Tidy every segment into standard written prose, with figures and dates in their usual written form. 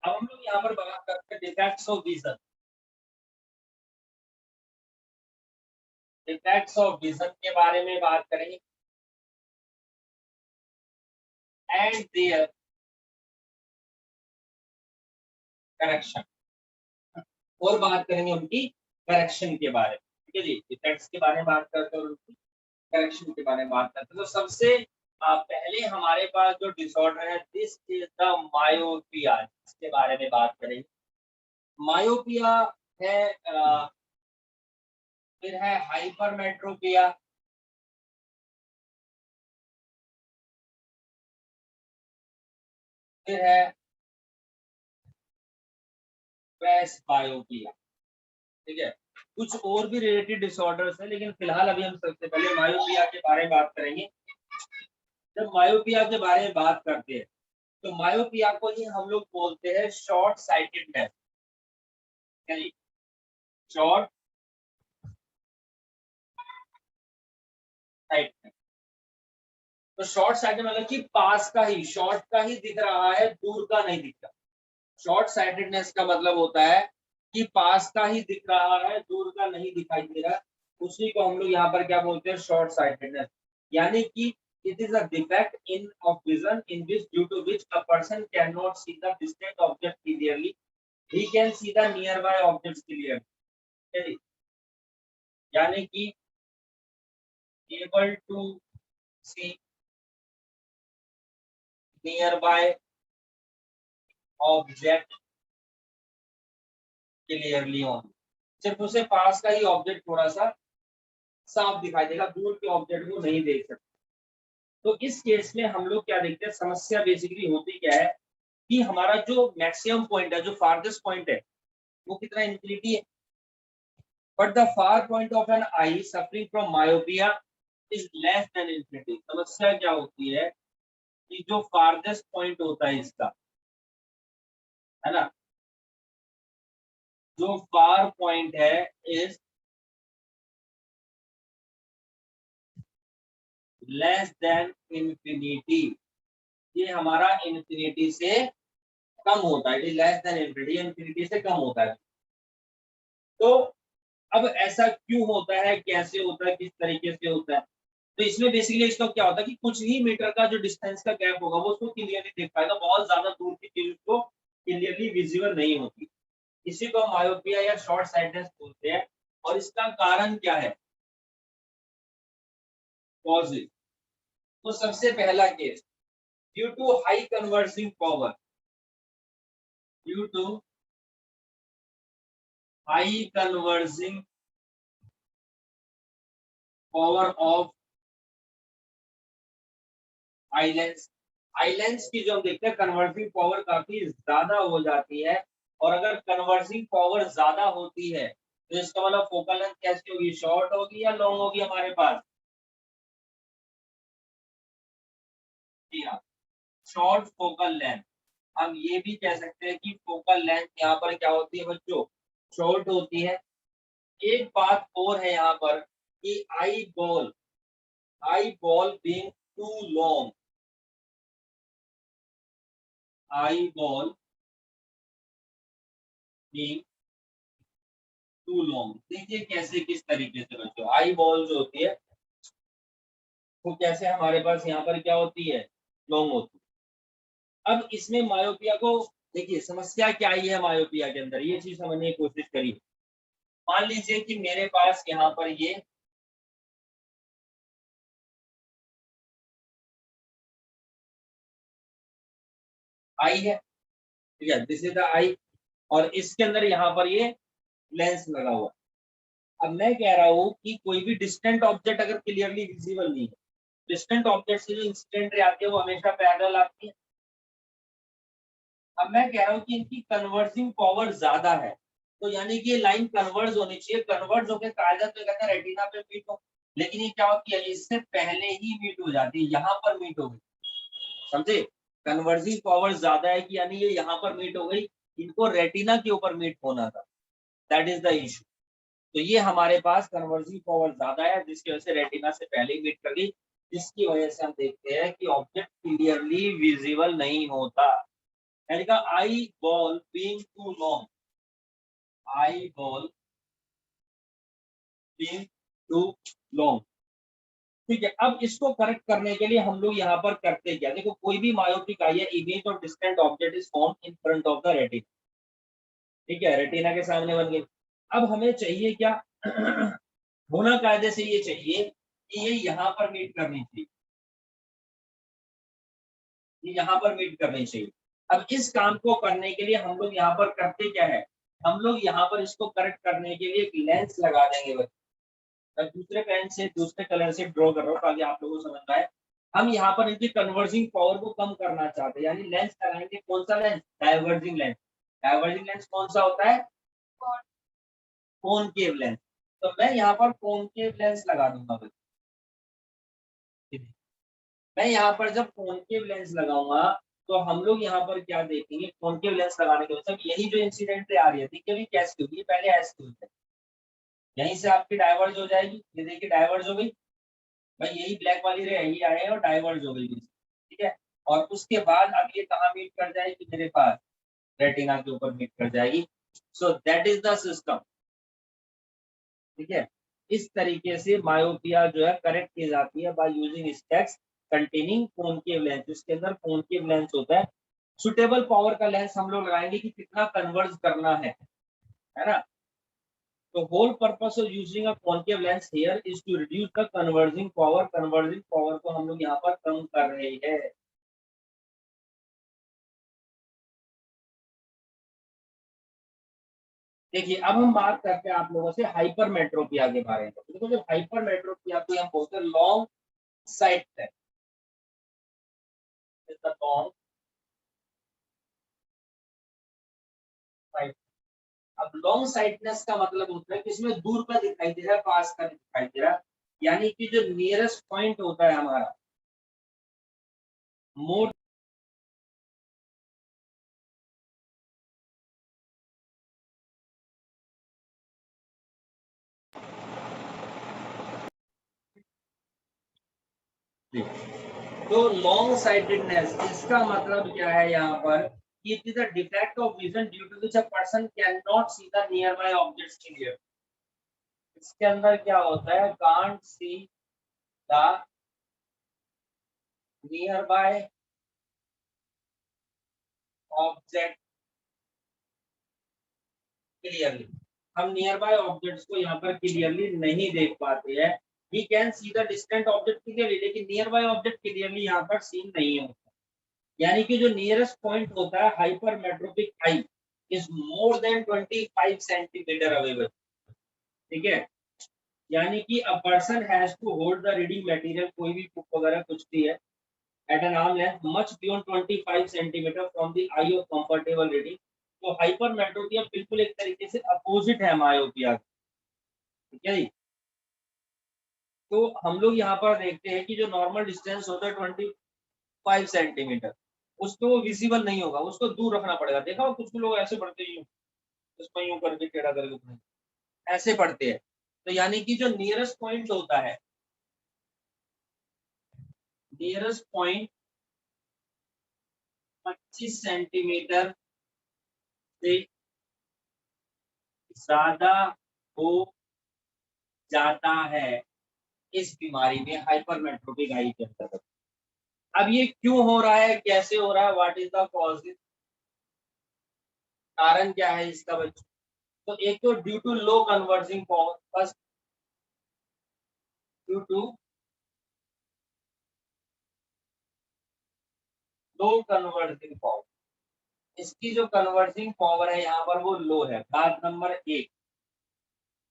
अब हम लोग यहाँ पर बात करते हैं defects of vision. Defects of vision के बारे में बात करेंगे एंड देयर करेक्शन, और बात करेंगे उनकी करेक्शन के बारे में। ठीक है जी, डिफेक्ट्स के बारे में बात करते हैं और उनकी करेक्शन के बारे में बात करते हैं। तो सबसे पहले हमारे पास जो डिसऑर्डर है, दिस इज द मायोपिया, इसके बारे में बात करेंगे। मायोपिया है, फिर है हाइपरमेट्रोपिया, फिर है प्रेसबायोपिया। ठीक है, कुछ और भी रिलेटेड डिसऑर्डर्स है, लेकिन फिलहाल अभी हम सबसे पहले मायोपिया के बारे में बात करेंगे। जब मायोपिया के बारे में बात करते हैं तो मायोपिया को ही हम लोग बोलते हैं शॉर्ट साइटेडनेस। शॉर्ट साइटेडनेस, तो शॉर्ट साइटेड मतलब कि पास का ही, शॉर्ट का ही दिख रहा है, दूर का नहीं दिख रहा। शॉर्ट साइटेडनेस का मतलब होता है कि पास का ही दिख रहा है, दूर का नहीं दिखाई दे रहा। उसी को हम लोग यहाँ पर क्या बोलते हैं, शॉर्ट साइटेडनेस। यानी कि it is a defect in of vision in which due to which a person cannot see the distant object clearly, he can see the nearby objects clearly। यानी कि able to see nearby object clearly only, सिर्फ उसे पास का ही object थोड़ा सा साफ दिखाई देगा, दूर के ऑब्जेक्ट को नहीं देख सकते। तो इस केस में हम लोग क्या देखते हैं, समस्या बेसिकली होती क्या है कि हमारा जो मैक्सिमम पॉइंट है, जो फारदेस्ट पॉइंट है, वो कितना, इंफिनिटी है। But the far point of an eye suffering from myopia is less than infinity. समस्या क्या होती है कि जो फारदेस्ट पॉइंट होता है इसका, है ना, जो फार पॉइंट है इज लेस देन इंफिनिटी। ये हमारा इंफिनिटी से कम होता है, लेस देन इंफिनिटी, इंफिनिटी से कम होता है। तो अब ऐसा क्यों होता है, कैसे होता है, किस तरीके से होता है? तो इसमें बेसिकली इसका क्या होता है कि कुछ ही मीटर का जो डिस्टेंस का गैप होगा वो उसको क्लियरली देख पाएगा, बहुत ज्यादा दूर की चीज उसको क्लियरली विजिबल नहीं होती। इसी को मायोपिया या शॉर्ट साइटेडनेस बोलते हैं। और इसका कारण क्या है, कॉजेज। तो सबसे पहला case, due to high converging power, due to high converging power of eye lens. Eye lens की जो हम देखते हैं कन्वर्सिंग पावर काफी ज्यादा हो जाती है, और अगर कन्वर्सिंग पावर ज्यादा होती है तो इसका मतलब फोकल लेंथ कैसी होगी, शॉर्ट होगी या लॉन्ग होगी हमारे पास? जी हाँ, शॉर्ट फोकल लेंथ। हम ये भी कह सकते हैं कि फोकल लेंथ यहाँ पर क्या होती है बच्चों, शॉर्ट होती है। एक बात और है यहाँ पर कि eyeball being too long, eyeball being too long. देखिए कैसे, किस तरीके से बच्चों, आई बॉल जो होती है वो कैसे हमारे पास यहाँ पर क्या होती है, लॉन्ग होती है। अब इसमें मायोपिया को देखिए, समस्या क्या आई है मायोपिया के अंदर, ये चीज समझने की कोशिश करिए। मान लीजिए कि मेरे पास यहाँ पर ये आई है, ठीक है, दिस इज द आई, और इसके अंदर यहाँ पर ये लेंस लगा हुआ। अब मैं कह रहा हूँ कि कोई भी डिस्टेंट ऑब्जेक्ट अगर क्लियरली विजिबल नहीं है, डिस्टेंट ऑब्जेक्ट से जो इंसिडेंट रे आती है वो हमेशा पैरेलल आती है। अब मैं कह रहा हूँ कि इनकी कन्वर्जिंग पावर ज्यादा है, तो यानी कि ये लाइन कन्वर्ज होनी चाहिए, कन्वर्ज होकर कायदा तो कहते हैं रेटिना पे मीट हो, लेकिन ये क्या होती है, इससे पहले ही मीट हो जाती है, यहाँ पर मीट हो गई। समझे, कन्वर्जिंग पावर ज्यादा है कि यानी ये यहाँ पर मीट हो गई, इनको रेटिना के ऊपर मीट होना था, दैट इज द इशू। तो ये हमारे पास कन्वर्जिंग पावर ज्यादा है, जिसकी वजह से रेटिना से पहले ही मीट कर गई, जिसकी वजह से हम देखते हैं कि ऑब्जेक्ट क्लियरली विजिबल नहीं होता। यानी का eyeball being too long, eyeball being too long. ठीक है, अब इसको करेक्ट करने के लिए हम लोग यहाँ पर करते क्या, देखो कोई भी मायोपिक आई है, image of distant object is form in front of the retina. ठीक है, रेटिना के सामने बन गई। अब हमें चाहिए क्या होना कायदे से ये चाहिए कि ये यहाँ पर मीट करनी चाहिए, ये यहाँ पर मीट करनी चाहिए। अब इस काम को करने के लिए हम लोग यहाँ पर करते क्या है, हम लोग यहाँ पर इसको करेक्ट करने के लिए एक लेंस लगा देंगे बच्चे। मैं दूसरे पेन से दूसरे कलर से ड्रॉ कर रहा हूँ ताकि आप लोगों को समझ आए। हम यहाँ पर इनकी कन्वर्जिंग पावर को कम करना चाहते हैं, यानी लेंस लगाएंगे। कौन सा lens? Diverging lens. Diverging lens कौन सा होता है? Concave lens. तो मैं यहाँ पर कॉनकेव लेंस लगा दूंगा। मैं यहाँ पर जब कॉनकेव लेंस लगाऊंगा तो हम लोग यहाँ पर क्या देखेंगे, कॉनकेव लेंस लगाने के बाद यही जो इंसिडेंट आ रही है, ठीक है, कैसे होगी, पहले ऐसे होता है, यहीं से आपकी डाइवर्ज हो जाएगी। ये देखिए डाइवर्ज हो गई भाई, यही ब्लैक वाली रे यही आए और डाइवर्ज हो गई। ठीक है, और उसके बाद अब ये कहाँ मीट कर जाएगी, मेरे पास रेटिना के ऊपर मीट कर जाएगी। So that is the system. ठीक है, इस तरीके से मायोपिया जो है करेक्ट की जाती है by using specs containing concave lens. इसके अंदर कॉनकेव लेंस होता है। सुटेबल पावर का लेंस हम लोग लगाएंगे कि कितना कन्वर्ज करना है ना। तो whole purpose of using a concave lens here is to reduce the converging power. Converging power को हम लोग यहाँ पर कम कर रहे हैं। देखिए अब हम बात करते हैं आप लोगों से हाइपरमेट्रोपिया के बारे में। देखो जब हाइपरमेट्रोपिया को हम बोलते हैं लॉन्ग साइट, लॉन्ग साइट। अब लॉन्ग साइटनेस का मतलब होता है कि इसमें दूर का दिखाई दे रहा है, पास का दिखाई दे रहा है, यानी कि जो नियरेस्ट पॉइंट होता है हमारा मोर। तो लॉन्ग साइटेडनेस इसका मतलब क्या है यहाँ पर, कि it is a defect of vision due to which a person can not see the nearby objects clear. इसके अंदर क्या होता है, can't see the nearby object clearly. हम नियर बाय ऑब्जेक्ट्स को यहाँ पर क्लियरली नहीं देख पाते हैं। We can see the distant object clearly, लेकिन नियर बाय ऑब्जेक्ट क्लियरली यहाँ पर सीन नहीं होता। यानी कि जो नियरेस्ट पॉइंट होता है hypermetropic eye is more than 25 centimetre available. ठीक है, यानी कि a person has to hold the reading material, कोई भी बुक वगैरह कुछ भी है, at an arm length much beyond 25 centimetre from the eye of comfortable reading. तो हाइपरमेट्रोपिया बिल्कुल एक तरीके से अपोजिट है मायोपिया। ठीक है जी। तो हम लोग यहाँ पर देखते हैं कि जो नॉर्मल डिस्टेंस होता है 25 सेंटीमीटर, उसको वो विजिबल नहीं होगा, उसको दूर रखना पड़ेगा। देखा हो कुछ लोग ऐसे पढ़ते ही उसको यूं करके टेढ़ा करके ऐसे पढ़ते हैं। तो यानी कि जो नियरेस्ट पॉइंट होता है, नियरेस्ट पॉइंट 25 सेंटीमीटर से ज्यादा हो जाता है इस बीमारी में, हाइपरमेट्रोपिक आई के अंतर्गत। अब ये क्यों हो रहा है, कैसे हो रहा है, व्हाट इज द कॉज, कारण क्या है इसका बच्चों। तो एक तो due to low converging power, first due to low converging power. इसकी जो कन्वर्जिंग पावर है यहाँ पर वो लो है, बात नंबर एक।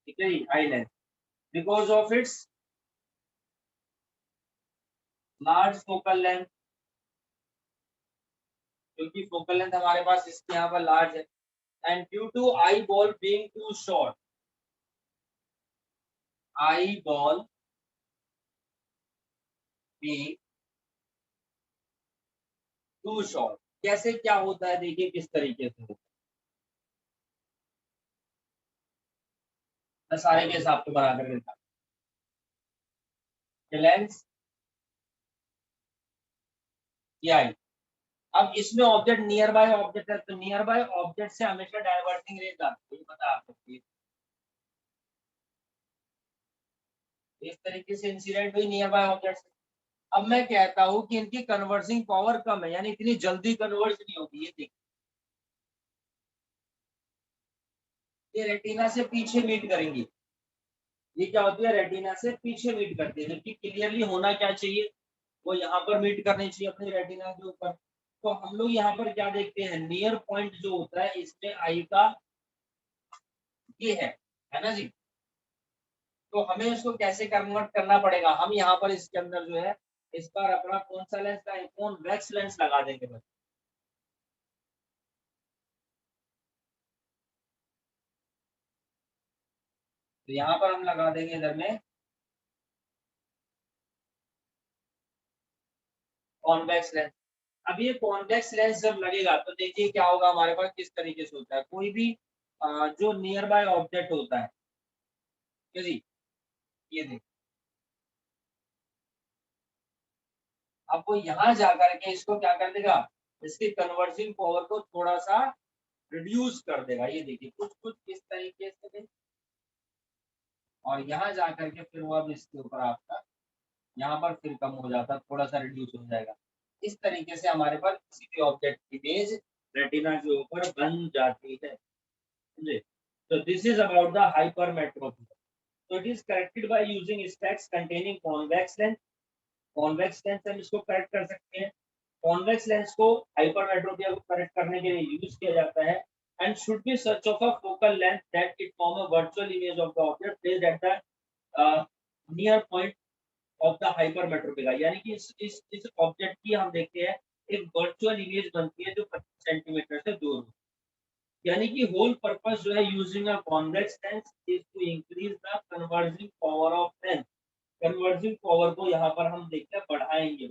ठीक है जी, eye length because of its large focal length, क्योंकि फोकल लेंथ हमारे पास इसके यहाँ पर लार्ज है, and due to eyeball being too short, eyeball being too short. कैसे क्या होता है देखिए किस तरीके से होता है, मैं सारे के हिसाब से बना कर देता हूँ। लेंस की आई, अब इसमें ऑब्जेक्ट नियर बाय ऑब्जेक्ट है, तो नियर बाय ऑब्जेक्ट से हमेशा डाइवर्टिंग रेज आती है, पता आप सकती है। इस तरीके से इंसिडेंट हुई नियर बाय ऑब्जेक्ट से। अब मैं कहता हूं कि इनकी कन्वर्जिंग पावर कम है, यानी इतनी जल्दी कन्वर्ज नहीं होती। ये देखिए, ये रेटिना से पीछे मीट करेंगी। ये क्या होती है, रेटिना से पीछे मीट करती है, जबकि क्लियरली होना क्या चाहिए, वो यहाँ पर मीट करनी चाहिए अपनी रेटिना के ऊपर। तो हम लोग यहाँ पर क्या देखते हैं, नियर पॉइंट जो होता है इसमें आई का ये है ना जी। तो हमें इसको कैसे कन्वर्ट करना पड़ेगा, हम यहाँ पर इसके अंदर जो है इस बार अपना कौन सा लेंस का कॉन्वेक्स लेंस लगा देंगे बस। तो यहाँ पर हम लगा देंगे इधर में कॉन्वेक्स लेंस। अब ये कॉन्वेक्स लेंस जब लगेगा तो देखिए क्या होगा हमारे पास, किस तरीके से होता है कोई भी जो नियर बाय ऑब्जेक्ट होता है, ठीक है जी। ये देखिए, अब वो यहाँ जा करके इसको क्या कर देगा, इसकी कन्वर्जिंग पावर को थोड़ा सा रिड्यूस कर देगा। ये देखिए कुछ कुछ इस तरीके से, और यहाँ जा करके फिर वो अब इसके ऊपर आपका यहाँ पर फिर कम हो जाता है, थोड़ा सा रिड्यूस हो जाएगा। इस तरीके से हमारे पास किसी भी ऑब्जेक्ट की इमेज रेटिना के ऊपर बन जाती है, समझे। So this is about the hypermetropy. So it is corrected by using stacks containing convex lens. Convex lens हम इसको करेक्ट कर सकते हैं। Convex lens को hypermetropia को करेक्ट करने के लिए यूज किया जाता है, and should be such of a focal length that it form a virtual image of the object placed at the near point of the hypermetropia. यानी कि इस ऑब्जेक्ट की हम देखते हैं एक वर्चुअल इमेज बनती है जो 25 सेंटीमीटर से दूर हो। यानी कि होल पर्पस जो है using a convex lens is to increase the converging power of lens. Converging power को यहाँ पर हम देखते हैं बढ़ाएंगे।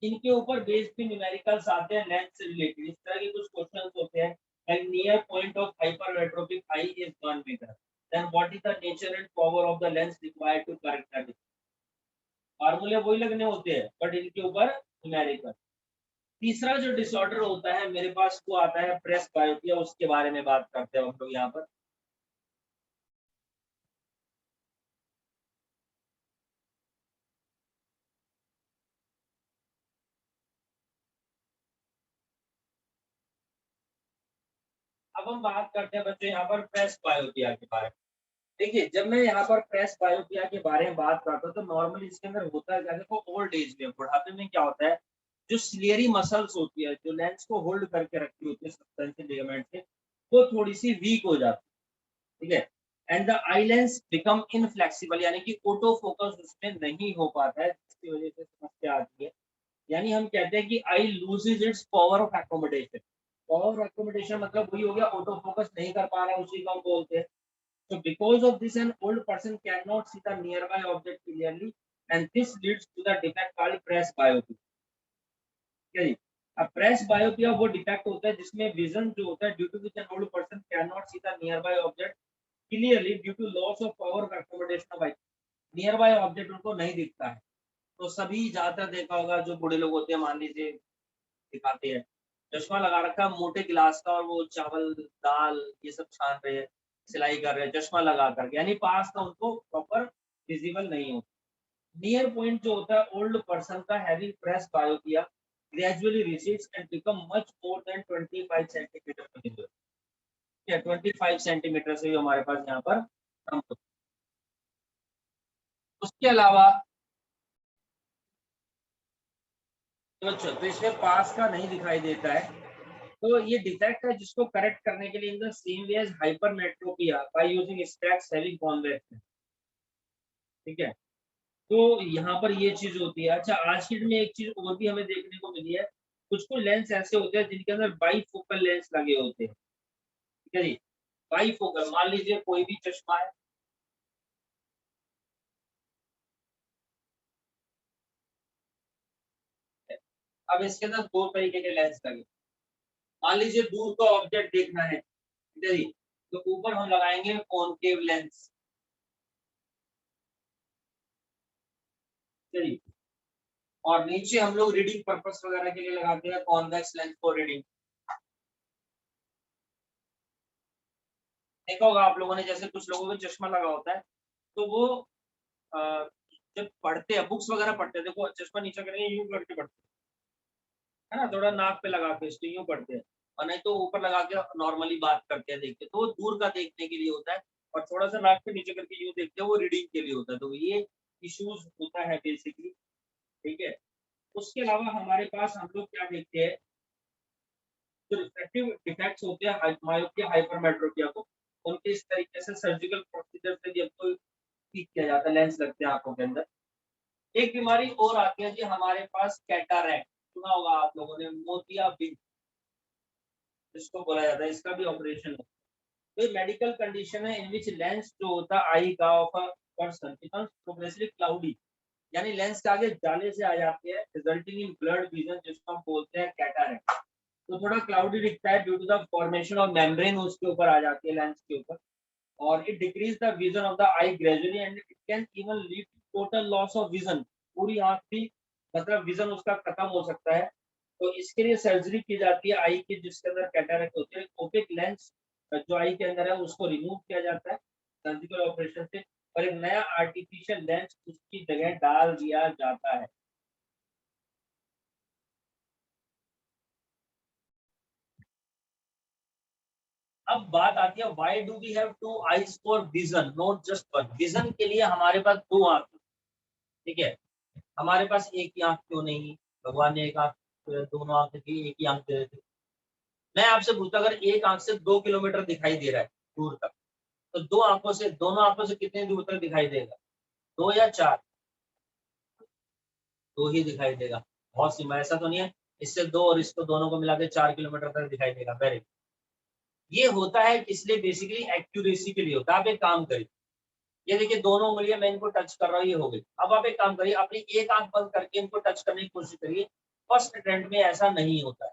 इनके ऊपर बेस्ड भी न्यूमेरिकल्स आते हैं लेंस से रिलेटेड। इस तरह के कुछ क्वेश्चंस होते हैं, like near point of hypermetropic eye is 1 metre, then what is the nature and power of the lens required to correct that. फार्मूले वही लगने होते हैं बट इनके ऊपर न्यूमेरिकल। तीसरा जो डिसऑर्डर होता है मेरे पास वो आता है प्रेस बायोपिया, उसके बारे में बात करते हैं हम लोग यहाँ पर। अब हम बात करते हैं बच्चों यहाँ पर प्रेस बायोपिया के बारे में। देखिए जब मैं यहाँ पर प्रेस बायोपिया के बारे में बात करता हूँ तो नॉर्मली इसके अंदर होता है क्या, देखो ओल्ड एज में बुढ़ापे में क्या होता है, जो सिलियरी मसल्स होती है जो लेंस को होल्ड करके रखती होती है सस्पेंशन लिगामेंट से, वो थोड़ी सी वीक हो जाती है, ठीक है। And the eye lens become inflexible, यानी कि ऑटो फोकस उसमें नहीं हो पाता है, जिसकी वजह से समस्या आती है। यानी हम कहते हैं कि eye loses its power of accommodation. Power of accommodation मतलब वही हो गया, ऑटो फोकस नहीं कर पा रहा है, उसी को हम बोलते हैं। So because of this, an old person cannot see the nearby object clearly, and this leads to the defect called press myopia. क्या जी? अब प्रेस बायोपिया वो डिफेक्ट होता है जिसमें विजन जो होता है due to which an old person can not see the nearby object clearly due to loss of power of accommodation of eye. Nearby object उनको नहीं दिखता है। तो सभी ज्यादातर देखा होगा जो बूढ़े लोग होते हैं, मान लीजिए दिखाते हैं, चश्मा लगा रखा मोटे गिलास का और वो चावल दाल ये सब छान रहे हैं, सिलाई कर रहे हैं चश्मा लगा करके, यानी पास का उनको प्रॉपर विजिबल नहीं होता। नियर पॉइंट जो होता है ओल्ड पर्सन का having presbyopia gradually recedes and become much more than 25 centimetre. 25 centimetre से भी हमारे पास यहाँ पर कम होता है। उसके अलावा तो इसमें पास का नहीं दिखाई देता है। तो ये डिफेक्ट है जिसको करेक्ट करने के लिए in the same way as hypermetropia by using specs having convex, ठीक है। तो यहाँ पर ये चीज होती है। अच्छा आज की डेट में एक चीज और भी हमें देखने को मिली है, कुछ कुछ लेंस ऐसे होते हैं जिनके अंदर बाईफोकल लेंस लगे होते हैं, ठीक है जी। बाईफोकल मान लीजिए कोई भी चश्मा है, अब इसके अंदर दो तरीके के लेंस लगे। मान लीजिए दूर का ऑब्जेक्ट देखना है, ठीक है जी, तो ऊपर हम लगाएंगे कॉनकेव लेंस, ठीक है जी। और नीचे हम लोग रीडिंग पर्पस वगैरह के लिए लगाते हैं कॉन्वेक्स लेंस फॉर रीडिंग। देखा होगा आप लोगों ने, जैसे कुछ लोगों को चश्मा लगा होता है तो वो जब पढ़ते हैं बुक्स वगैरह पढ़ते हैं, देखो चश्मा नीचे करेंगे यूं करके पढ़ते हैं, है ना, थोड़ा नाक पे लगा के इसको यूं पढ़ते हैं, और नहीं तो ऊपर लगा के नॉर्मली बात करते हैं देखते हैं, तो वो दूर का देखने के लिए होता है, और थोड़ा सा नाक पे नीचे करके यूं देखते हैं वो रीडिंग के लिए होता है। तो ये इश्यूज होता है बेसिकली, ठीक है। उसके अलावा हमारे पास हम लोग क्या देखते हैं, जो रिफ्रैक्टिव डिफेक्ट्स होते हैं मायोपिया हाइपरमेट्रोपिया को, उनके इस तरीके से सर्जिकल प्रोसीजर से जब तो ठीक किया जाता है, लेंस लगते हैं आंखों के अंदर। एक बीमारी और आती है जी हमारे पास, कैटरैक्ट, सुना होगा आप लोगों ने, मोतियाबिंद इसको बोला जाता है, इसका भी ऑपरेशन है। तो मेडिकल कंडीशन है इन विच लेंस जो होता है आई का of a person becomes progressively cloudy, यानी लेंस के आगे जाले से आ जाते हैं, रिजल्टिंग इन ब्लड विजन, जिसको हम बोलते हैं कैटरैक्ट। तो थोड़ा क्लाउडी दिखता है due to the formation of membrane उसके ऊपर आ जाती है लेंस के ऊपर, और it decrease the vision of the eye gradually and it can even lead to total loss of vision, पूरी आंख की मतलब विजन उसका खत्म हो सकता है। तो इसके लिए सर्जरी की जाती है आई की, जिसके अंदर कैटरैक्ट होती है, ओपेक लेंस जो आई के अंदर है उसको रिमूव किया जाता है सर्जिकल ऑपरेशन से, और एक नया आर्टिफिशियल लेंस उसकी जगह डाल दिया जाता है। अब बात आती है why do we have two eyes for vision not just one, vision के लिए हमारे पास दो आंख, ठीक है, हमारे पास एक ही आंख क्यों नहीं, भगवान ने एक आंख, दोनों आंख की एक ही आंख दे रहे थे। मैं आपसे पूछता, अगर एक आंख से 2 किलोमीटर दिखाई दे रहा है दूर तक, तो दो आंखों से, दोनों आंखों से कितने दूर तक दिखाई देगा, 2 या 4? 2 ही दिखाई देगा, बहुत सी ऐसा तो नहीं है इससे 2 और इसको दोनों को मिला के 4 किलोमीटर तक दिखाई देगा। वेरी, ये होता है इसलिए बेसिकली एक्यूरेसी के लिए होता है। आप एक काम करिए, ये देखिए दोनों उंगलियां मैं इनको टच कर रहा हूँ, ये हो गई। अब आप एक काम करिए, अपनी एक आंख बंद करके इनको टच करने की कोशिश करिए, फर्स्ट अटेम्प्ट में ऐसा नहीं होता है।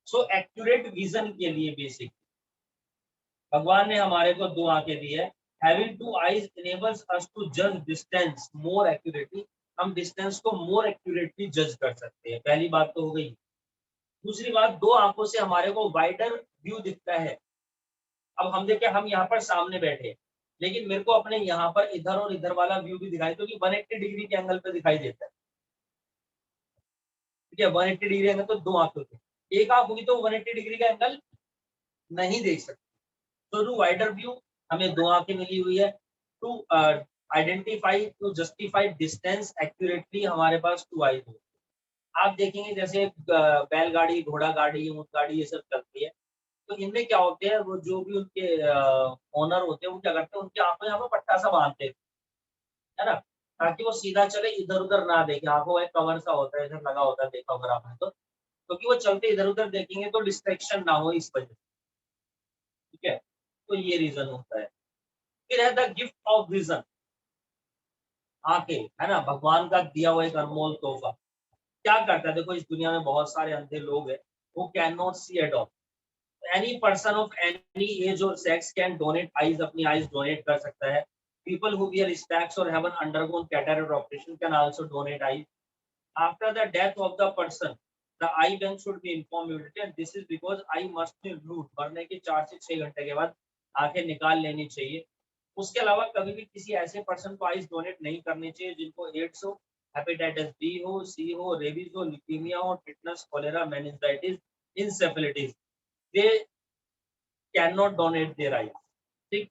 सो एक्यूरेट विजन के लिए बेसिक भगवान ने हमारे को दो आंखें दी है। Having two eyes enables us to judge distance more accurately, हम डिस्टेंस को मोर एक्यूरेटली जज कर सकते हैं, पहली बात तो हो गई। दूसरी बात, दो आंखों से हमारे को वाइडर व्यू दिखता है। अब हम देखिए, हम यहाँ पर सामने बैठे, लेकिन मेरे को अपने यहाँ पर इधर और इधर वाला व्यू भी दिखाई, क्योंकि 180 डिग्री के एंगल पे दिखाई देता है, ठीक है। 180 डिग्री एंगल तो दो आंखों से, एक आंख होगी तो 180 डिग्री का एंगल नहीं देख सकते। तो टू वाइडर व्यू हमें दो आंखें मिली हुई है। To identify, to justify distance accurately हमारे पास टू आईज होती है। आप देखेंगे जैसे बैलगाड़ी, घोड़ा गाड़ी, ऊंट गाड़ी, ये सब चलती है, तो इनमें क्या होते हैं, वो जो भी उनके ओनर होते हैं वो क्या करते हैं, उनकी आंखों यहाँ पर पट्टा सा बांधते हैं, है ना, ताकि वो सीधा चले, इधर उधर ना देखे। आंखों का एक कवर सा होता है, इधर लगा होता है, देखा अगर आपने तो, क्योंकि वो चलते इधर उधर देखेंगे तो डिस्ट्रैक्शन ना हो इस वजह से, ठीक है। तो ये रीजन होता है। फिर है द गिफ्ट ऑफ विजन, आंखें, है ना, भगवान का दिया हुआ एक अनमोल तोहफा। क्या करता है, देखो इस दुनिया में बहुत सारे अंधे लोग हैं, वो can not see at all. Any person of any age और सेक्स कैन डोनेट आईज, अपनी आईज डोनेट कर सकता है। पीपल हु वियर स्पेक्स और have undergone cataract operation can also donate eyes. After the death of the person the eye bank should be inform immediately, and this is because eye must be removed, मरने के 4 से 6 घंटे के बाद आंखें निकाल लेनी चाहिए। उसके अलावा कभी भी किसी ऐसे पर्सन को आइस डोनेट नहीं करनी चाहिए जिनको एड्स हो, हेपेटाइटिस बी हो, सी हो, रेबीज हो, ल्यूकीमिया हो, tetanus, cholera, meningitis, encephalitis, they can not donate their eyes, ठीक।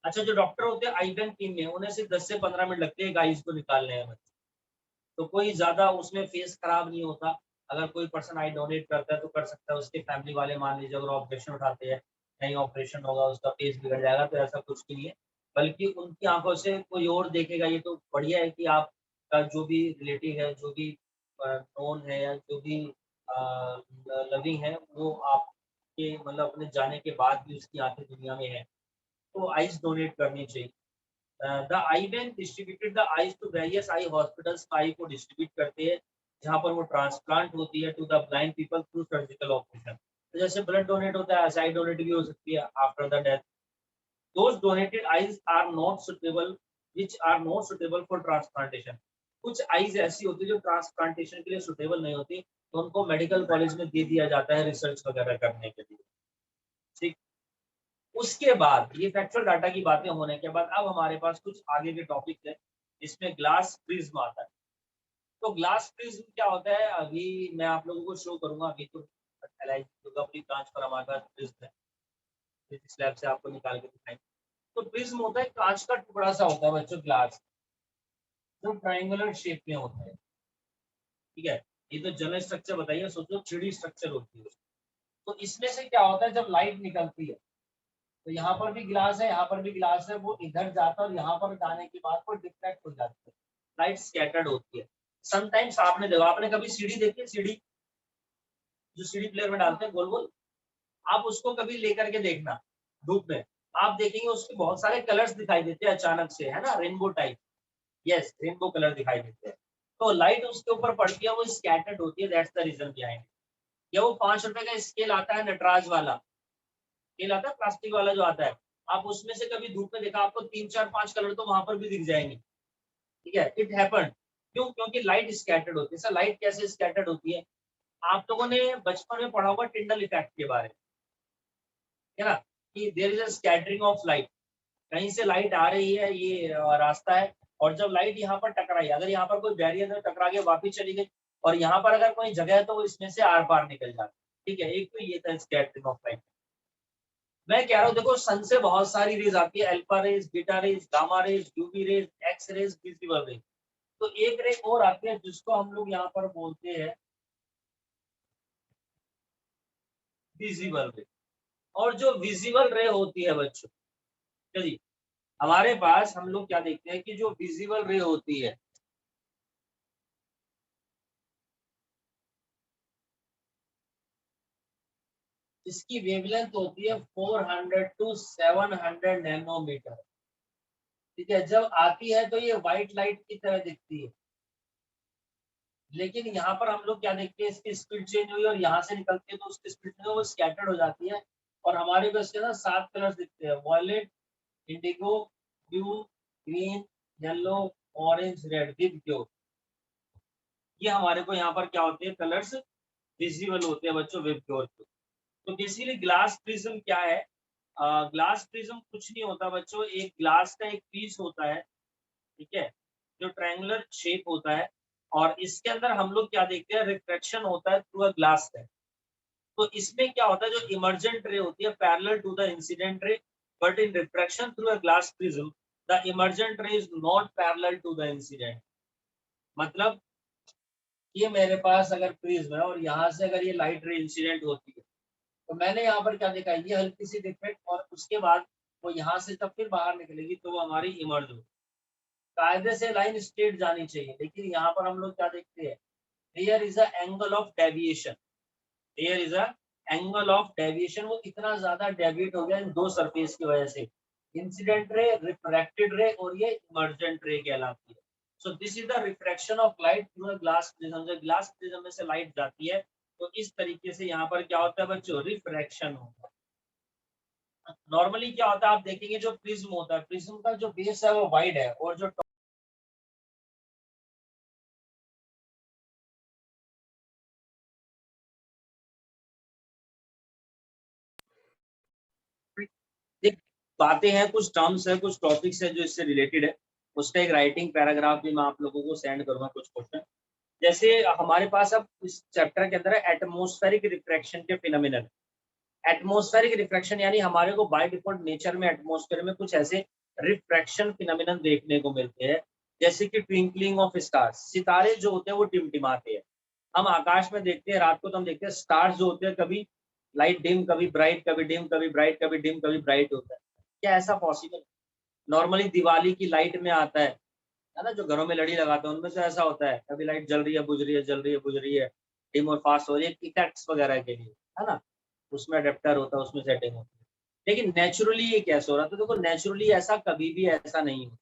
अच्छा, जो डॉक्टर होते हैं आई बैंक टीम में, उन्हें सिर्फ 10 से 15 मिनट लगते हैं एक आईज को निकालने में, तो कोई ज्यादा उसमें फेस खराब नहीं होता। अगर कोई पर्सन आई डोनेट करता है तो कर सकता है, उसके फैमिली वाले मान लीजिए अगर ऑब्जेक्शन उठाते हैं, नहीं ऑपरेशन होगा, उसका फेस बिगड़ जाएगा, तो ऐसा कुछ भी नहीं है। बल्कि उनकी आंखों से कोई और देखेगा, ये तो बढ़िया है कि आपका जो भी रिलेटिव है, जो भी नोन है, या जो भी लविंग है, वो आपके मतलब अपने जाने के बाद भी उसकी आंखें दुनिया में है, तो आइस डोनेट करनी चाहिए। The eye bank distributed the eyes to various eye hospitals, eye को डिस्ट्रीब्यूट करते हैं जहाँ पर वो ट्रांसप्लांट होती है to the blind people through surgical operation. तो जैसे ब्लड डोनेट होता है, ऐसे आई डोनेट भी हो सकती है after the death. Those donated eyes are not suitable, which are not suitable for transplantation, कुछ आईज ऐसी होती है जो ट्रांसप्लांटेशन के लिए सुटेबल नहीं होती, तो उनको मेडिकल कॉलेज में दे दिया जाता है रिसर्च वगैरह करने के लिए। ठीक, उसके बाद ये फैक्चुअल डाटा की बातें होने के बाद अब हमारे पास कुछ आगे के टॉपिक है, जिसमें ग्लास प्रिज्म आता है। तो ग्लास प्रिज्म क्या होता है, अभी मैं आप लोगों को शो करूंगा। अभी तो अपनी ब्रांच पर हमारे पास प्रिज्म है, इस लैब से आपको निकाल के दिखाएंगे। तो प्रिज्म होता है कांच का टुकड़ा सा होता है बच्चों, ग्लास, जो ट्रायंगुलर शेप में होता है। ठीक है, ये तो जनरल स्ट्रक्चर बताइए, सोचो 3D स्ट्रक्चर होती है। तो इसमें से क्या होता है, जब लाइट निकलती है तो यहाँ पर भी गिलास है, यहाँ पर भी गिलास है, वो इधर जाता है और यहाँ पर जाने के बाद वो डिफ्लेक्ट हो जाती है, लाइट स्कैटर्ड होती है। समटाइम्स आपने देखा, आपने कभी सीढ़ी देखी है, सीढ़ी जो सीढ़ी प्लेयर में डालते हैं गोल गोल, आप उसको कभी लेकर के देखना धूप में, आप देखेंगे उसके बहुत सारे कलर्स दिखाई देते हैं अचानक से, है ना, rainbow type. Yes, rainbow colour दिखाई देते हैं। तो लाइट उसके ऊपर पड़ती है, वो स्कैटर्ड होती है, दैट्स द रीजन बिहाइंड। या वो 5 रुपए का स्केल आता है, नटराज वाला स्केल आता है, प्लास्टिक वाला जो आता है, आप उसमें से कभी धूप में देखा, आपको 3 4 5 कलर तो वहां पर भी दिख जाएंगे। ठीक है, इट हैपन। क्यों? क्योंकि लाइट स्कैटर्ड होती है। सर लाइट कैसे स्कैटर्ड होती है? आप लोगों ने बचपन में पढ़ा होगा टिंडल इफेक्ट के बारे में, है ना, कि there is a scattering of light. कहीं से लाइट आ रही है, ये रास्ता है, और जब लाइट यहाँ पर टकराई, अगर यहाँ पर कोई बैरियर है टकरा के वापिस चली गई, और यहाँ पर अगर कोई जगह है तो वो इसमें से आर पार निकल जाती है। ठीक है, एक तो ये था स्कैटरिंग ऑफ लाइट। मैं कह रहा हूँ देखो, सन से बहुत सारी रेज आती है, alpha rays, beta rays, gamma rays, UV rays, X rays, visible rays. तो एक रे और आती है जिसको हम लोग यहाँ पर बोलते हैं विजिबल रे। और जो विजिबल रे होती है बच्चों, चलिए हमारे पास हम लोग क्या देखते हैं कि जो विजिबल रे होती है, इसकी वेवलेंथ होती है 400 टू 700 नैनोमीटर। ठीक है, जब आती है तो ये व्हाइट लाइट की तरह दिखती है, लेकिन यहाँ पर हम लोग क्या देखते हैं, इसकी स्पीड चेंज हुई और यहाँ से निकलती है तो उसकी स्पीड जो वो स्कैटर्ड हो जाती है। और हमारे को इसके ना 7 कलर्स दिखते हैं, violet, indigo, blue, green, yellow, orange, red, विद ग्यो। ये हमारे को यहाँ पर क्या होते हैं, कलर्स विजिबल होते हैं बच्चों, विद ग्यो। तो बेसिकली ग्लास प्रिज्म क्या है? ग्लास प्रिज्म कुछ नहीं होता बच्चों, एक ग्लास का एक पीस होता है, ठीक है, जो ट्रायंगुलर शेप होता है, और इसके अंदर हम लोग क्या देखते हैं, रिफ्लेक्शन होता है थ्रू अ ग्लास है। तो इसमें क्या होता है, जो इमर्जेंट रे होती है parallel to the incident ray, but in refraction through a glass prism the emergent ray is not parallel to the incident. मतलब ये मेरे पास अगर प्रिज्म है और यहाँ से अगर ये लाइट रे इंसिडेंट होती है, तो मैंने यहाँ पर क्या देखा, ये हल्की सी डिफेक्ट, और उसके बाद वो यहाँ से जब फिर बाहर निकलेगी तो वो हमारी इमर्ज होगी। कायदे से लाइन स्ट्रेट जानी चाहिए, लेकिन यहाँ पर हम लोग क्या देखते हैं, there is an angle of deviation, there is an angle of deviation. वो इतना ज्यादा डेविएट हो गया इन दो सरफेस की वजह से, इंसिडेंट रे, रिफ्रैक्टेड रे, और ये इमर्जेंट रे कहलाती है। So this is the refraction of light through a glass prism. जब ग्लास प्रिज्म में से लाइट जाती है तो इस तरीके से यहाँ पर क्या होता है बच्चों, रिफ्रैक्शन होता है। नॉर्मली क्या होता है, आप देखेंगे जो प्रिज्म होता है, प्रिज्म का जो बेस है वो वाइड है, और जो एक बातें हैं, कुछ टर्म्स है, कुछ टॉपिक्स है जो इससे रिलेटेड है, उसका एक राइटिंग पैराग्राफ भी मैं आप लोगों को सेंड करूंगा, कुछ क्वेश्चन। जैसे हमारे पास अब इस चैप्टर के अंदर है एटमॉस्फेरिक रिफ्रैक्शन के फिनोमिनन। एटमॉस्फेरिक रिफ्रैक्शन यानी हमारे को बाय डिफॉल्ट नेचर में एटमॉस्फेयर में कुछ ऐसे रिफ्रैक्शन फिनोमिनन देखने को मिलते हैं, जैसे कि ट्विंकलिंग ऑफ स्टार्स, सितारे जो होते हैं वो टिमटिमाते हैं। हम आकाश में देखते हैं रात को, तो हम देखते हैं स्टार्स जो होते हैं कभी लाइट डिम, कभी ब्राइट, कभी डिम, कभी ब्राइट, कभी डिम, कभी ब्राइट होता है। क्या ऐसा पॉसिबल? नॉर्मली दिवाली की लाइट में आता है ना, जो घरों में लड़ी लगाते हैं उनमें से ऐसा होता है, कभी लाइट जल रही है, बुझ रही है, जल रही है, बुझ रही है, डिम और फास्ट हो रही है, इफेक्ट्स वगैरह के लिए, है ना, उसमें अडेप्टर होता है, उसमें सेटिंग होती है। लेकिन नेचुरली ये कैसे हो रहा था? तो देखो, नेचुरली ऐसा कभी भी ऐसा नहीं होता।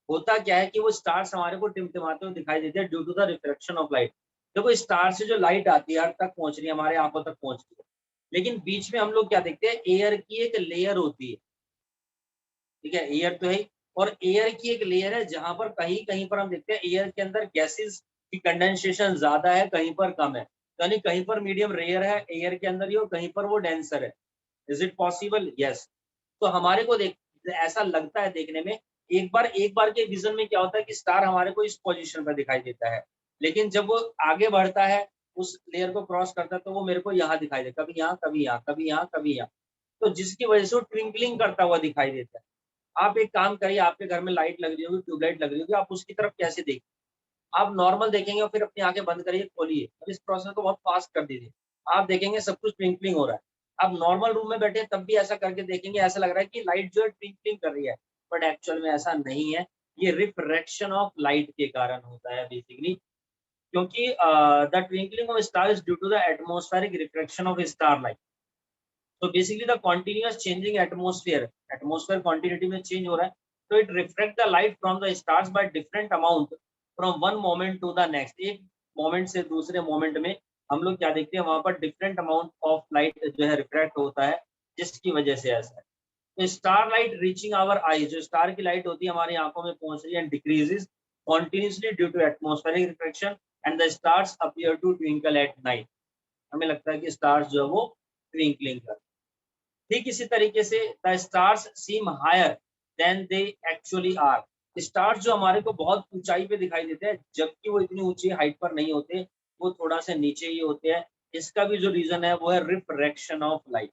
होता क्या है कि वो स्टार्स हमारे को टिमटिमाते हुए दिखाई देते हैं due to the reflection of light. देखो, स्टार से जो लाइट आती है हर तक पहुंच रही है, हमारे आंखों तक पहुंच रही है, लेकिन बीच में हम लोग क्या देखते हैं, एयर की एक लेयर होती है। ठीक है, एयर तो है, और एयर की एक लेयर है जहां पर कहीं कहीं पर हम देखते हैं एयर के अंदर गैसेस की कंडेंसेशन ज्यादा है, कहीं पर कम है, यानी कहीं पर मीडियम रेयर है एयर के अंदर ही और कहीं पर वो डेंसर है। Is it possible? यस। तो हमारे को देख ऐसा लगता है देखने में, एक बार के विजन में क्या होता है कि स्टार हमारे को इस पोजीशन पर दिखाई देता है, लेकिन जब वो आगे बढ़ता है उस लेयर को क्रॉस करता है तो वो मेरे को यहाँ दिखाई देता है, कभी यहाँ कभी यहाँ कभी यहाँ कभी यहाँ, तो जिसकी वजह से वो ट्विंकलिंग करता हुआ दिखाई देता है। आप एक काम करिए, आपके घर में लाइट लग रही होगी, ट्यूबलाइट लग रही होगी, आप उसकी तरफ कैसे देखिए, आप नॉर्मल देखेंगे और फिर अपनी आंखें बंद करिए, खोलिए और इस प्रोसेस को बहुत फास्ट कर दीजिए, आप देखेंगे सब कुछ ट्विंकलिंग हो रहा है। आप नॉर्मल रूम में बैठे तब भी ऐसा करके देखेंगे, ऐसा लग रहा है कि लाइट जो है ट्विंकलिंग कर रही है, बट एक्चुअल में ऐसा नहीं है। ये रिफ्रैक्शन ऑफ लाइट के कारण होता है बेसिकली, क्योंकि the twinkling of star is due to the atmospheric refraction of star light. तो basically the continuous changing atmosphere continuity में चेंज हो रहा है, तो it reflect the light from the stars by different amount from one moment to the next. एक moment से दूसरे moment में हम लोग क्या देखते हैं, वहां पर डिफरेंट अमाउंट ऑफ लाइट जो है रिफ्लेक्ट होता है, जिसकी वजह से ऐसा है। तो स्टार लाइट रीचिंग आवर आई, जो स्टार की लाइट होती है हमारी आंखों में पहुंच रही है, and decreases continuously due to atmospheric reflection and the stars appear to twinkle at night. हमें लगता है कि स्टार्स जो है वो ट्विंकलिंग कर। ठीक इसी तरीके से the stars seem higher than they actually are. Stars जो हमारे को बहुत ऊंचाई पे दिखाई देते हैं, जबकि वो इतनी ऊंची हाइट पर नहीं होते, वो थोड़ा से नीचे ही होते हैं। इसका भी जो रीजन है वो है रिफ्रैक्शन ऑफ लाइट।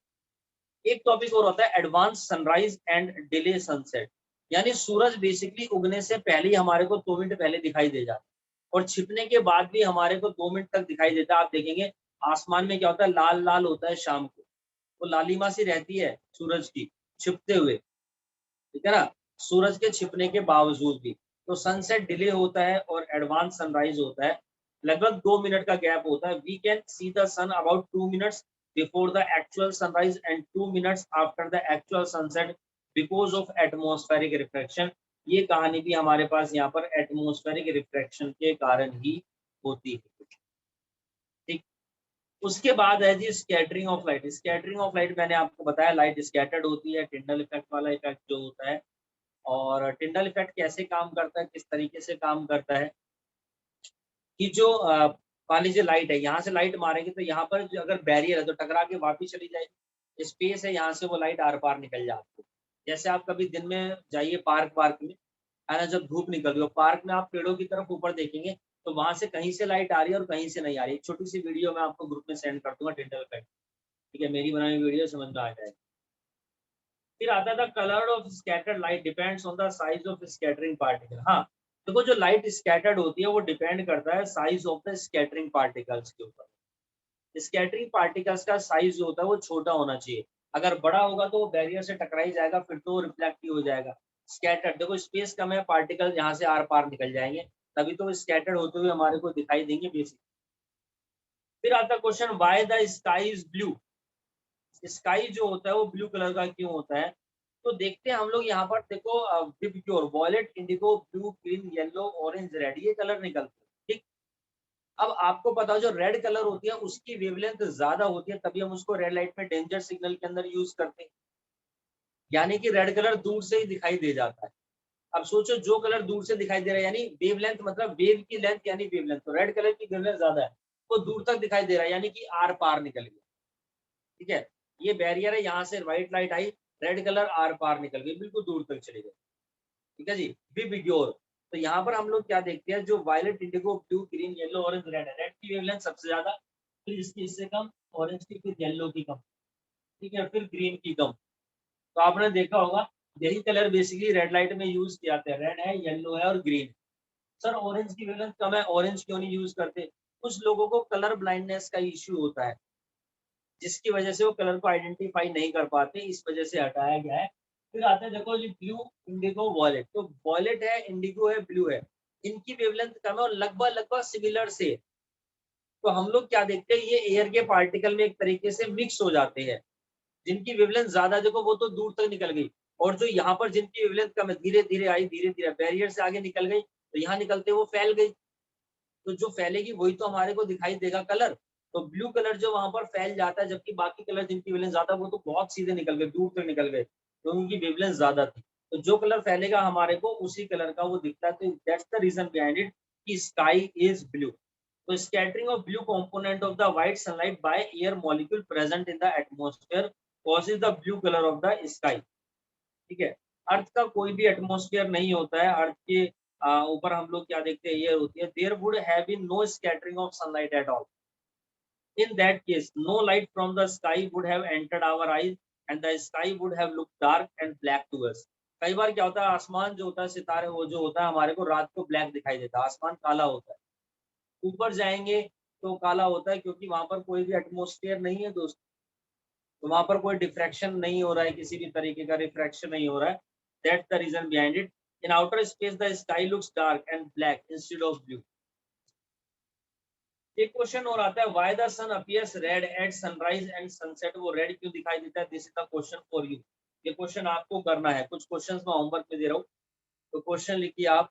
एक टॉपिक और होता है advance sunrise and delay sunset, यानी सूरज बेसिकली उगने से पहले ही हमारे को 2 मिनट पहले दिखाई दे जाता है और छिपने के बाद भी हमारे को 2 मिनट तक दिखाई देता है। आप देखेंगे आसमान में क्या होता है, लाल लाल होता है शाम को, वो लालिमा सी रहती है सूरज की छिपते हुए, ठीक है ना, सूरज के छिपने के बावजूद भी। तो सनसेट डिले होता है और एडवांस सनराइज होता है, लगभग 2 मिनट का गैप होता है। We can see the sun about 2 minutes before the actual sunrise and 2 minutes after the actual sunset because of atmospheric refraction. ये कहानी भी हमारे पास यहाँ पर एटमॉस्फेरिक रिफ्रैक्शन के कारण ही होती है। ठीक, उसके बाद है जी scattering of light. Scattering of light मैंने आपको बताया, लाइट स्कैटर्ड होती है, टिंडल इफेक्ट वाला इफेक्ट जो होता है। और टिंडल इफेक्ट कैसे काम करता है, किस तरीके से काम करता है कि जो मान लीजिए लाइट है, यहाँ से लाइट मारेंगे तो यहाँ पर जो अगर बैरियर है तो टकरा के वापिस चली जाएगी, स्पेस है यहाँ से वो लाइट आर पार निकल जाती है। जैसे आप कभी दिन में जाइए पार्क वार्क में, है ना, जब धूप निकल रही हो पार्क में, आप पेड़ों की तरफ ऊपर देखेंगे तो वहां से कहीं से लाइट आ रही है और कहीं से नहीं आ रही। एक छोटी सी वीडियो मैं आपको ग्रुप में सेंड कर दूंगा टिंडल इफेक्ट, ठीक है, मेरी बनाई वीडियो समझ में आ जाएगी। फिर आता था colour of scattered light depends on the size of scattering particle. हाँ, देखो जो लाइट स्कैटर्ड होती है वो डिपेंड करता है size of the scattering particles के ऊपर। स्कैटरिंग पार्टिकल्स का साइज जो होता है वो छोटा होना चाहिए, अगर बड़ा होगा तो वो बैरियर से टकरा ही जाएगा, फिर तो रिफ्लेक्ट ही हो जाएगा। स्कैटर्ड, देखो स्पेस कम है, पार्टिकल यहाँ से आर पार निकल जाएंगे, तभी तो स्कैटर्ड होते हुए हमारे को दिखाई देंगे बेसिक। फिर आता question why the sky is blue. Sky जो होता है वो ब्लू कलर का क्यों होता है, तो देखते हैं हम लोग यहाँ पर। देखो VIBGYOR, violet, indigo, blue, green, yellow, orange, red, ये कलर निकलते हैं। ठीक, अब आपको पता है जो रेड कलर होती है उसकी वेवलेंथ ज्यादा होती है, तभी हम उसको रेड लाइट में डेंजर सिग्नल के अंदर यूज करते हैं, यानी कि रेड कलर दूर से ही दिखाई दे जाता है। अब सोचो जो कलर दूर से दिखाई दे रहा है, यानी वेवलेंथ मतलब वेव की लेंथ यानी वेवलेंथ, तो रेड कलर की वेवलेंथ ज्यादा है, वो दूर तक दिखाई दे रहा है, यानी कि आर पार निकल गया। ठीक है, ये बैरियर है, यहाँ से व्हाइट लाइट आई, रेड कलर आर पार निकल गई, बिल्कुल दूर तक चली गई। ठीक है जी, विबग्योर। तो यहाँ पर हम लोग क्या देखते हैं, जो violet, indigo, blue, green, yellow, orange, red है, रेड की वेवलेंथ सबसे ज्यादा, फिर इसकी इससे कम, ऑरेंज की, फिर येलो की कम, ठीक है, फिर ग्रीन की कम। तो आपने देखा होगा यही कलर बेसिकली रेड लाइट में यूज किए जाते हैं, रेड है, येलो है और ग्रीन। सर ऑरेंज की वेवलेंथ कम है, ऑरेंज क्यों नहीं यूज करते? कुछ लोगों को कलर ब्लाइंडनेस का इश्यू होता है, जिसकी वजह से वो कलर को आइडेंटिफाई नहीं कर पाते, इस वजह से हटाया गया है। फिर आते हैं देखो जी ब्लू, इंडिगो, वॉयलेट। तो वॉयलेट है, इंडिगो है, ब्लू है, इनकी वेवलेंथ कम है और लगभग लगभग सिमिलर से। तो हम लोग क्या देखते हैं, ये एयर के पार्टिकल में एक तरीके से मिक्स हो जाते हैं। जिनकी वेवलेंथ ज्यादा देखो वो तो दूर तक निकल गई, और जो यहाँ पर जिनकी वेवलेंथ कम है धीरे धीरे आई, धीरे धीरे बैरियर से आगे निकल गई, तो यहाँ निकलते वो फैल गई। तो जो फैलेगी वही तो हमारे को दिखाई देगा कलर। तो ब्लू कलर जो वहां पर फैल जाता है, जबकि बाकी कलर जिनकी वेवलेंथ ज्यादा वो तो बहुत सीधे निकल गए, दूर तक निकल गए, तो उनकी वेवलेंथ ज्यादा थी। तो जो कलर फैलेगा हमारे को उसी कलर का वो दिखता है, तो that's the reason behind it कि स्काई इज ब्लू। तो scattering of blue component of the white sunlight by air molecule present in the atmosphere causes the blue colour of the sky. ठीक है, अर्थ का कोई भी एटमॉस्फेयर नहीं होता है, अर्थ के ऊपर हम लोग क्या देखते हैं, एयर होती है। There would have been no scattering of sunlight at all. In that case, no light from the sky would have entered our eyes and the sky would have looked dark and black to us. कई बार क्या होता है, आसमान जो होता है, सितारे वो जो होता है हमारे को रात को ब्लैक दिखाई देता है, आसमान काला होता है। ऊपर जाएंगे तो काला होता है क्योंकि वहां पर कोई भी एटमॉस्फेयर नहीं है दोस्त, तो वहां पर कोई डिफ्रैक्शन नहीं हो रहा है, किसी भी तरीके का रिफ्रैक्शन नहीं हो रहा है। That's the reason behind it. In outer space the sky looks dark and black instead of blue. एक क्वेश्चन और आता है, why the sun appears red at sunrise and sunset. वो रेड क्यों दिखाई देता है? This is the question for you. ये क्वेश्चन आपको करना है, कुछ क्वेश्चंस मैं होमवर्क में दे रहा हूँ, तो क्वेश्चन लिखिए आप।